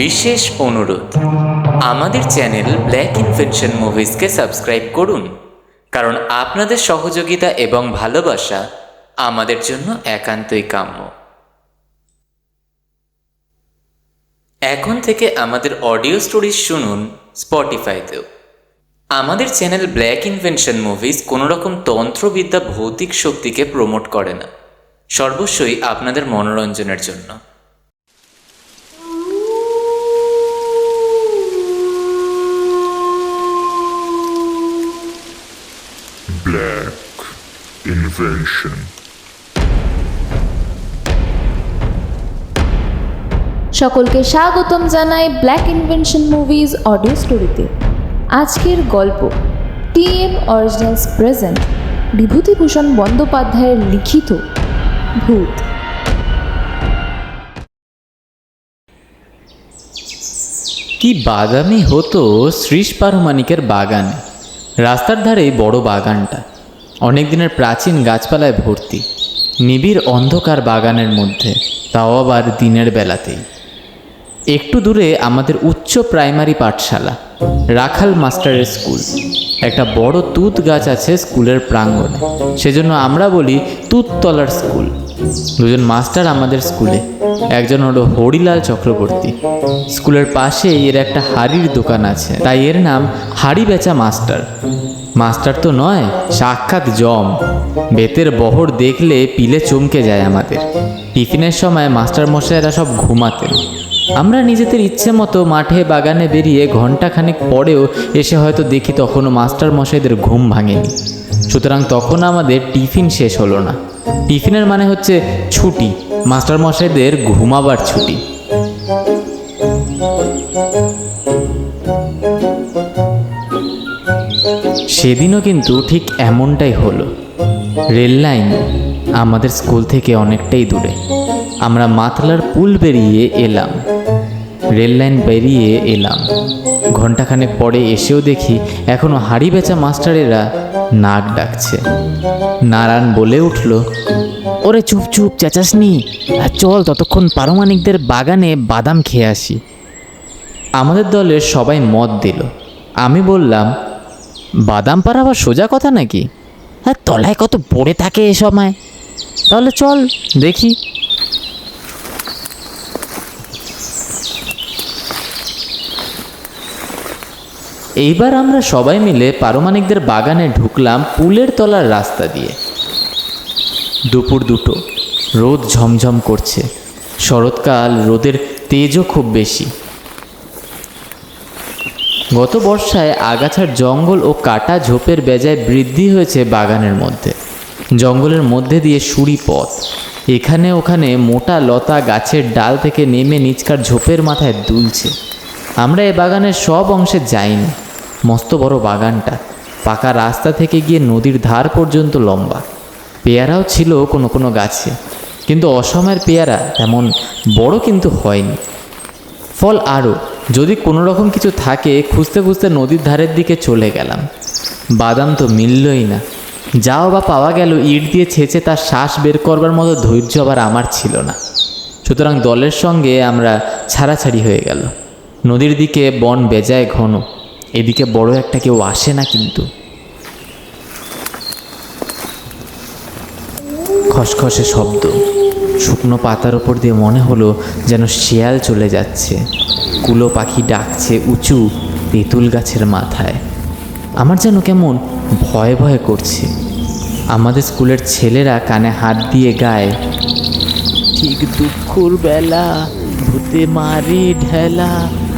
বিশেষ অনুরোধ, আমাদের চ্যানেল ব্ল্যাক ইনভেনশন মুভিজকে সাবস্ক্রাইব করুন, কারণ আপনাদের সহযোগিতা এবং ভালোবাসা আমাদের জন্য একান্তই কাম্য। এখন থেকে আমাদের অডিও স্টোরিজ শুনুন স্পটিফাইতেও। আমাদের চ্যানেল ব্ল্যাক ইনভেনশন মুভিজ কোনো রকম তন্ত্রবিদ্যা ভৌতিক শক্তিকে প্রমোট করে না, সর্বস্বই আপনাদের মনোরঞ্জনের জন্য। Black Invention. সকলকে স্বাগতম জানাই ব্ল্যাক ইনভেনশন মুভিজ অডিও স্টোরিতে। আজকের গল্প টিএম অরিজিনালস প্রেজেন্ট বিভূতিভূষণ বন্দ্যোপাধ্যায়ের লিখিত ভূত। কি বাদামি হতো শ্রীশ পারমাণিকের বাগানে। রাস্তার ধারেই বড় বাগানটা, অনেক দিনের প্রাচীন গাছপালায় ভর্তি, নিবিড় অন্ধকার বাগানের মধ্যে, তাও আবার দিনের বেলাতেই। একটু দূরে আমাদের উচ্চ প্রাইমারি পাঠশালা, রাখাল মাস্টারের স্কুল। একটা বড় তুত গাছ আছে স্কুলের প্রাঙ্গণে, সেজন্য আমরা বলি তুততলার স্কুল। দুজন মাস্টার আমাদের স্কুলে, একজন হলো হরিলাল চক্রবর্তী। স্কুলের পাশে এর একটা হাড়ির দোকান আছে, তাই এর নাম হাড়ি বেচা মাস্টার। মাস্টার তো নয়, সাক্ষাৎ জম। বেতের বহর দেখলে পিলে চমকে যায় আমাদের। টিফিনের সময় মাস্টার মশাইরা সব ঘুমাতেন। আমরা নিজেদের ইচ্ছে মতো মাঠে বাগানে বেরিয়ে ঘণ্টাখানেক পরেও এসে হয়তো দেখি তখনও মাস্টার মশাইদের ঘুম ভাঙেনি। সুতরাং তখন আমাদের টিফিন শেষ হলো না। টিফিনের মানে হচ্ছে ছুটি, মাস্টার মশাইদের ঘুমাবার ছুটি। সেদিনও কিন্তু ঠিক এমনটাই হলো। রেল লাইন আমাদের স্কুল থেকে অনেকটাই দূরে। আমরা মাতলার পুল বেরিয়ে এলাম, রেল লাইন বেরিয়ে এলাম। ঘণ্টাখানেক পরে এসেও দেখি এখনও হাড়ি বেচা মাস্টারেরা নাক ডাকছে। নারায়ণ বলে উঠল, ওরে চুপ চুপ চেঁচাসনি, চল ততক্ষণ পারমাণিকদের বাগানে বাদাম খেয়ে আসি। আমাদের দলের সবাই মত দিল। আমি বললাম, বাদাম পাড়া আবার সোজা কথা নাকি? হ্যাঁ, তলায় কত পড়ে থাকে এ সময়। তাহলে চল দেখি। এইবার আমরা সবাই মিলে পারমাণিকদের বাগানে ঢুকলাম পুলের তলার রাস্তা দিয়ে। দুপুর দুটো, রোদ ঝমঝম করছে। শরৎকাল, রোদের তেজও খুব বেশি। গত বর্ষায় আগাছার জঙ্গল ও কাটা ঝোপের বেজায় বৃদ্ধি হয়েছে বাগানের মধ্যে। জঙ্গলের মধ্যে দিয়ে সুড়ি পথ, এখানে ওখানে মোটা লতা গাছের ডাল থেকে নেমে নিচকার ঝোপের মাথায় দুলছে। আমরা এ বাগানের সব অংশে যাইনি। মস্ত বড় বাগানটা পাকা রাস্তা থেকে গিয়ে নদীর ধার পর্যন্ত লম্বা। পেয়ারাও ছিল কোনো কোনো গাছে, কিন্তু অসময়ের পেয়ারা তেমন বড় কিন্তু হয়নি। ফল আরও, যদি কোনো রকম কিছু থাকে খুঁজতে খুঁজতে নদীর ধারের দিকে চলে গেলাম। বাদাম তো মিললই না। যাও বা পাওয়া গেল, ইট দিয়ে ছেঁচে তার শ্বাস বের করবার মতো ধৈর্য আবার আমার ছিল না। সুতরাং দলের সঙ্গে আমরা ছাড়াছাড়ি হয়ে গেল। নদীর দিকে বন বেজায় ঘন, এদিকে বড় একটা কেউ আসে না। কিন্তু খসখসে শব্দ, শুকনো পাতার ওপর দিয়ে মনে হলো যেন শেয়াল চলে যাচ্ছে। কুলো পাখি ডাকছে উঁচু তেঁতুল গাছের মাথায়। আমার যেন কেমন ভয় ভয় করছে। আমাদের স্কুলের ছেলেরা কানে হাত দিয়ে গায়, ঠিক দুপুর বেলা ভূতে মারে ঢেলা,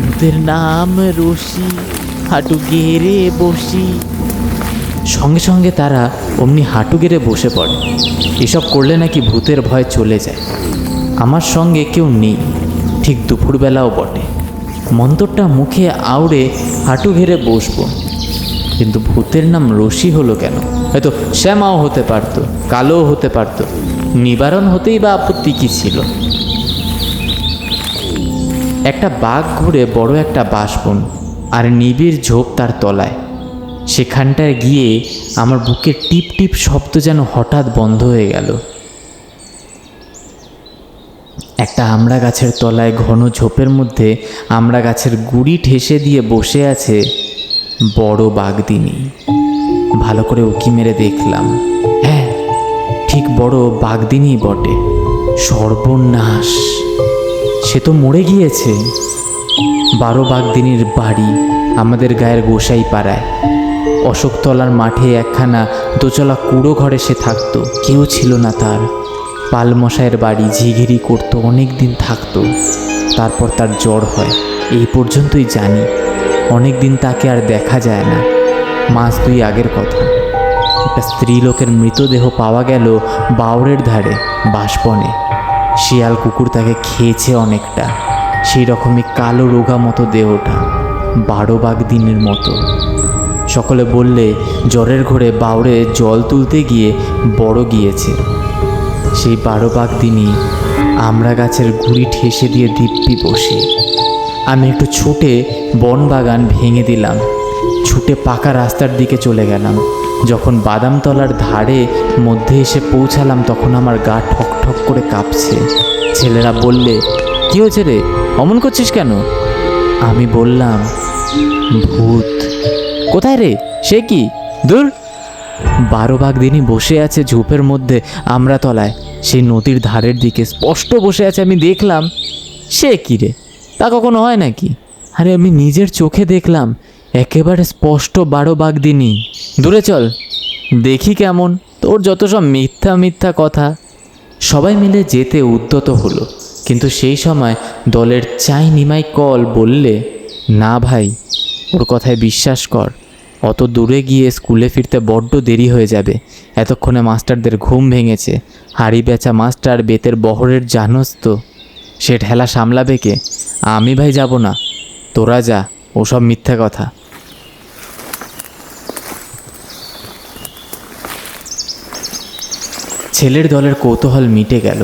ভূতের নাম রশি, হাঁটু গেড়ে বসি। সঙ্গে সঙ্গে তারা অমনি হাঁটু গেড়ে বসে পড়ে। এসব করলে নাকি ভূতের ভয় চলে যায়। আমার সঙ্গে কেউ নেই, ঠিক দুপুরবেলাও বটে। মন্তরটা মুখে আউড়ে হাঁটু ঘেরে বসবো, কিন্তু ভূতের নাম রশি হলো কেন? হয়তো শ্যামাও হতে পারত, কালোও হতে পারত। নিবারণ হতেই বা আপত্তি কী ছিল? একটা বাঘ ঘুরে বড় একটা বাঁশবন, আর নিবিড় ঝোপ তার তলায়। সেখানটায় গিয়ে আমার বুকের টিপ টিপ শব্দ যেন হঠাৎ বন্ধ হয়ে গেল। একটা আমড়া গাছের তলায় ঘন ঝোপের মধ্যে আমড়া গাছের গুড়ি ঠেসে দিয়ে বসে আছে বড় বাঘদিনী। ভালো করে উকি মেরে দেখলাম, হ্যাঁ ঠিক বড় বাঘদিনী বটে। সর্বনাশ, সে তো মরে গিয়েছে। 12 বাঘদিনীর বাড়ি আমাদের গায়ের গোসাই পাড়ায়। অশোকতলার মাঠে একখানা দোতলা কুড়ো ঘরে সে থাকতো, কেউ ছিল না তার। পালমশাইয়ের বাড়ি ঝিঘিরি করতো, অনেক দিন থাকতো। তারপর তার জ্বর হয়, এই পর্যন্তই জানি। অনেক দিন তাকে আর দেখা যায় না। মাস 2 আগের কথা। একটা স্ত্রীলোকের মৃতদেহ পাওয়া গেল বাউরের ধারে বাঁশবনে। শিয়াল কুকুর তাকে খেয়েছে অনেকটা। সেই রকমই কালো রোগা মতো দেহটা, 12 বাঘদিনের মতো। সকলে বললে জ্বরের ঘোরে বাউরে জল তুলতে গিয়ে বড় গিয়েছে। সেই 12 বাঘদিনী আমড়া গাছের গুড়ি ঠেসে দিয়ে দিব্যি বসে। আমি একটু ছুটে বনবাগান ভেঙে দিলাম, ছুটে পাকা রাস্তার দিকে চলে গেলাম। যখন বাদামতলার ধারে মধ্যে এসে পৌঁছালাম তখন আমার গা ঠক ঠক করে কাঁপছে। ছেলেরা বললে, কী হয়েছে রে, অমন করছিস কেন? আমি বললাম, ভূত। কোথায় রে, সে কি? দূর। 12 বাঘদিনী বসে আছে ঝোপের মধ্যে আমড়া তলায়, সেই নদীর ধারের দিকে স্পষ্ট বসে আছে। আমি দেখলাম। সে কি রে, তা কখনো হয় নাকি? আরে আমি নিজের চোখে দেখলাম, একেবারে স্পষ্ট 12 বাঘদিনী। দূরে চল, দেখি কেমন। তোর যত সব মিথ্যা মিথ্যা কথা। সবাই মিলে যেতে উদ্যত হলো, কিন্তু সেই সময় দলের চাই নিমাই কল বললে, না ভাই, ওর কথায় বিশ্বাস কর। অত দূরে গিয়ে স্কুলে ফিরতে বড্ড দেরি হয়ে যাবে। এতক্ষণে মাস্টারদের ঘুম ভেঙেছে। হাড়ি বেচা মাস্টার বেতের বহরের জানোস তো, সে ঠেলা সামলাবে কে? আমি ভাই যাব না, তোরা যা, ওসব মিথ্যা কথা। ছেলের দলের কৌতূহল মিটে গেল।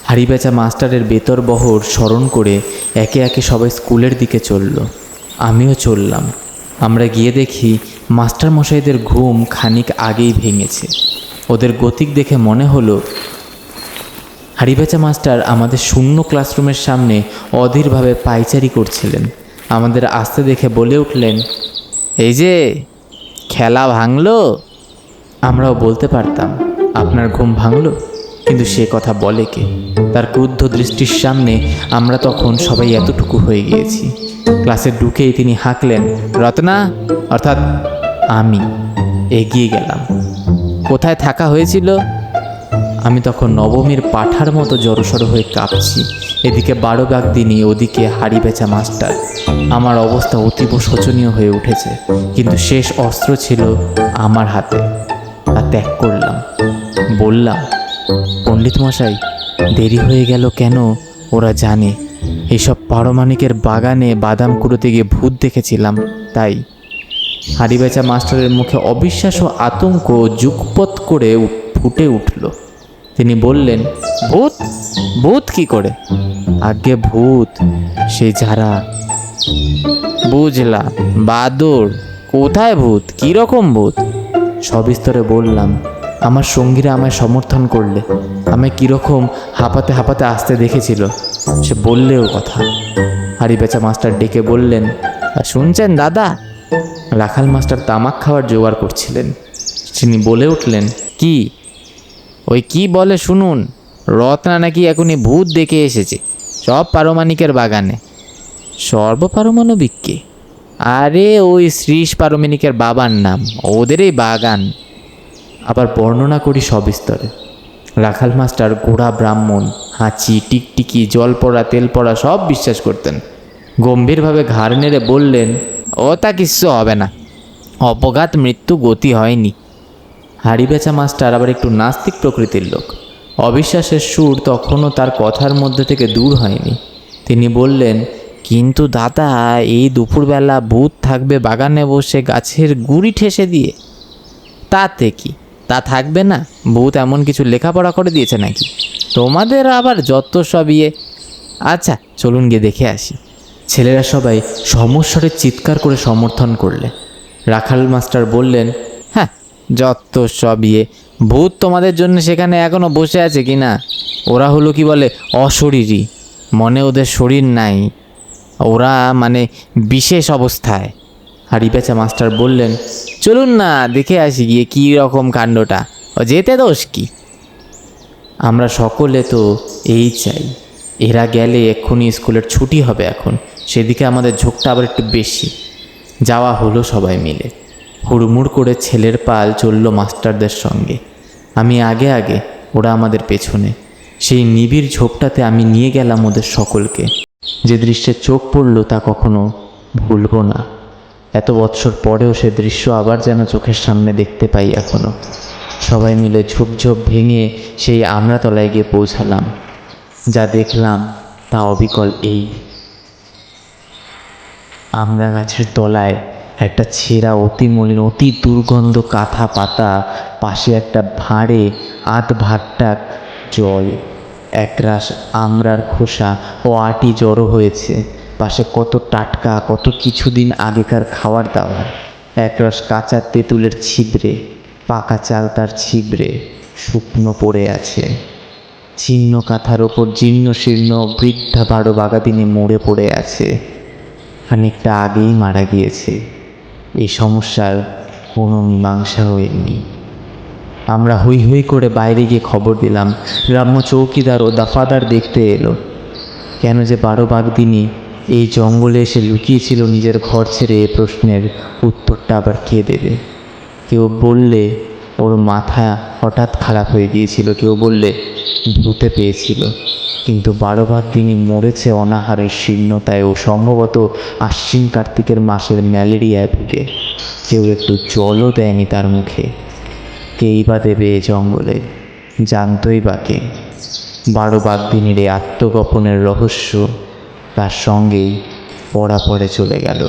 হাড়ি বেচা মাস্টারের বেতর বহর স্মরণ করে একে একে সবাই স্কুলের দিকে চলল। আমিও চললাম। আমরা গিয়ে দেখি মাস্টার মশাইদের ঘুম খানিক আগেই ভেঙেছে। ওদের গতিক দেখে মনে হলো হাড়িবেচা মাস্টার আমাদের শূন্য ক্লাসরুমের সামনে অধীরভাবে পায়চারি করছিলেন। আমাদের আসতে দেখে বলে উঠলেন, এই যে খেলা ভাঙলো। আমরাও বলতে পারতাম, আপনার ঘুম ভাঙলো, কিন্তু সে কথা বলে কে? তার ক্রুদ্ধ দৃষ্টির সামনে আমরা তখন সবাই এতটুকু হয়ে গিয়েছি। ক্লাসে ঢুকেই তিনি হাঁকলেন, রত্না, অর্থাৎ আমি। এগিয়ে গেলাম। কোথায় থাকা হয়েছিল? আমি তখন নবমীর পাঠার মতো জড়সড় হয়ে কাঁপছি। এদিকে 12 বাঘদিনী, ওদিকে হাড়ি বেচা মাস্টার। আমার অবস্থা অতীব শোচনীয় হয়ে উঠেছে, কিন্তু শেষ অস্ত্র ছিল আমার হাতে। তা ত্যাগ করলাম। বললাম, পণ্ডিত মশাই, দেরি হয়ে গেল কেন ওরা জানে। এইসব পারমাণিকের বাগানে বাদাম কুড়োতে গিয়ে ভূত দেখেছিলাম, তাই। হাড়ি বেচা মাস্টারের মুখে অবিশ্বাস ও আতঙ্ক যুগপৎ করে ফুটে উঠল। তিনি বললেন, ভূত? ভূত কি করে? আগে ভূত, সে যারা। বুঝলাম, বাদর। কোথায় ভূত? কীরকম ভূত? সবিস্তরে বললাম। আমার সঙ্গীরা আমায় সমর্থন করলে। আমায় কীরকম হাঁপাতে হাঁপাতে আসতে দেখেছিল, সে বললেও কথা। হাড়ি বেচা মাস্টার ডেকে বললেন, শুনছেন দাদা? রাখাল মাস্টার তামাক খাওয়ার জোগাড় করছিলেন। তিনি বলে উঠলেন, কি? ওই কি বলে শুনুন, রত্না নাকি এখনই ভূত দেখে এসেছে, সব পারমাণিকের বাগানে। সর্বপারমাণবিক কে? আরে ওই শ্রীশ পারমাণিকের বাবার নাম, ওদেরই বাগান। আবার বর্ণনা করি সবিস্তরে। রাখাল মাস্টার গোড়া ব্রাহ্মণ, হাঁচি, টিকটিকি, জল পড়া, তেল পড়া সব বিশ্বাস করতেন। গম্ভীরভাবে ঘাড় নেড়ে বললেন, ও তা কিচ্ছু হবে না, অপঘাত মৃত্যু গতি হয়নি। হাড়ি বেচা মাস্টার আবার একটু নাস্তিক প্রকৃতির লোক। অবিশ্বাসের সুর তখনও তার কথার মধ্যে থেকে দূর হয়নি। তিনি বললেন, কিন্তু দাদা, এই দুপুরবেলা ভূত থাকবে বাগানে বসে গাছের গুড়ি ঠেসে দিয়ে? তাতে কি, তা থাকবে না? ভূত এমন কিছু লেখাপড়া করে দিয়েছে নাকি? তোমাদের আবার যত সব ইয়ে। আচ্ছা চলুন গিয়ে দেখে আসি। ছেলেরা সবাই সমস্বরে চিৎকার করে সমর্থন করলে। রাখাল মাস্টার বললেন, হ্যাঁ, যত সব ইয়ে। ভূত তোমাদের জন্য সেখানে এখনো বসে আছে কি না? ওরা হলো কি বলে অশরীরী। মনে ওদের শরীর নাই, ওরা মানে বিশেষ অবস্থায়। হাড়িবেচা মাস্টার বললেন, চলুন না দেখে আসি গিয়ে কী রকম কাণ্ডটা, ও যেতে দোষ কি। আমরা সকলে তো এই চাই, এরা গেলে এক্ষুনি স্কুলের ছুটি হবে। এখন সেদিকে আমাদের ঝোঁকটা আবার একটু বেশি। যাওয়া হলো সবাই মিলে। হুড়মুড় করে ছেলের পাল চলল মাস্টারদের সঙ্গে। আমি আগে আগে, ওরা আমাদের পেছনে। সেই নিবিড় ঝোপটাতে আমি নিয়ে গেলাম ওদের সকলকে। যে দৃশ্যে চোখ পড়ল তা কখনো ভুলব না। এত বৎসর পরেও সে দৃশ্য আবার যেন চোখের সামনে দেখতে পাই এখনও। সবাই মিলে ঝোপঝোপ ভেঙে সেই আমড়াতলায় গিয়ে পৌঁছালাম। যা দেখলাম তা অবিকল এই, আমড়া গাছের তলায় একটা ছেঁড়া অতি মলিন অতি দুর্গন্ধ কাঁথা পাতা, পাশে একটা ভাঁড়ে আধ ভাগটাক জল, একরাশ আমড়ার খোসা ও আটি জড়ো হয়েছে। পাশে কত টাটকা, কত কিছুদিন আগেকার খাবার দাবার, একরাশ কাঁচা তেঁতুলের ছিবড়ে, পাকা চালতার ছিবড়ে শুকনো পড়ে আছে। ছিন্ন কাঁথার ওপর জীর্ণ শীর্ণ বৃদ্ধা বারো বাগাদিনী মরে পড়ে আছে, খানিকটা আগেই মারা গিয়েছে। এই সমস্যার কোনো মীমাংসা হয়নি। আমরা হই হই করে বাইরে গিয়ে খবর দিলাম। গ্রাম্য চৌকিদার ও দফাদার দেখতে এলো। কেন যে বারো বাগদিনী এই জঙ্গলে এসে লুকিয়েছিল নিজের ঘর ছেড়ে, এ প্রশ্নের উত্তরটা আবার কে দেবে? কেউ বললে ওর মাথা হঠাৎ খারাপ হয়ে গিয়েছিল, কেউ বললে ভূতে পেয়েছিল। কিন্তু বারো বাগদিনী মরেছে অনাহারের শীর্ণতায় ও সম্ভবত আশ্বিন কার্তিকের মাসের ম্যালেরিয়ায় ভুগে। কেউ একটু জলও দেয়নি তার মুখে। কেই বা দেবে এ জঙ্গলে? জানতই বা কে? বারো বাগদিনীর এই আত্মগোপনের রহস্য তার সঙ্গেই পড়ে চলে গেল।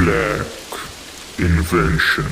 Black invention.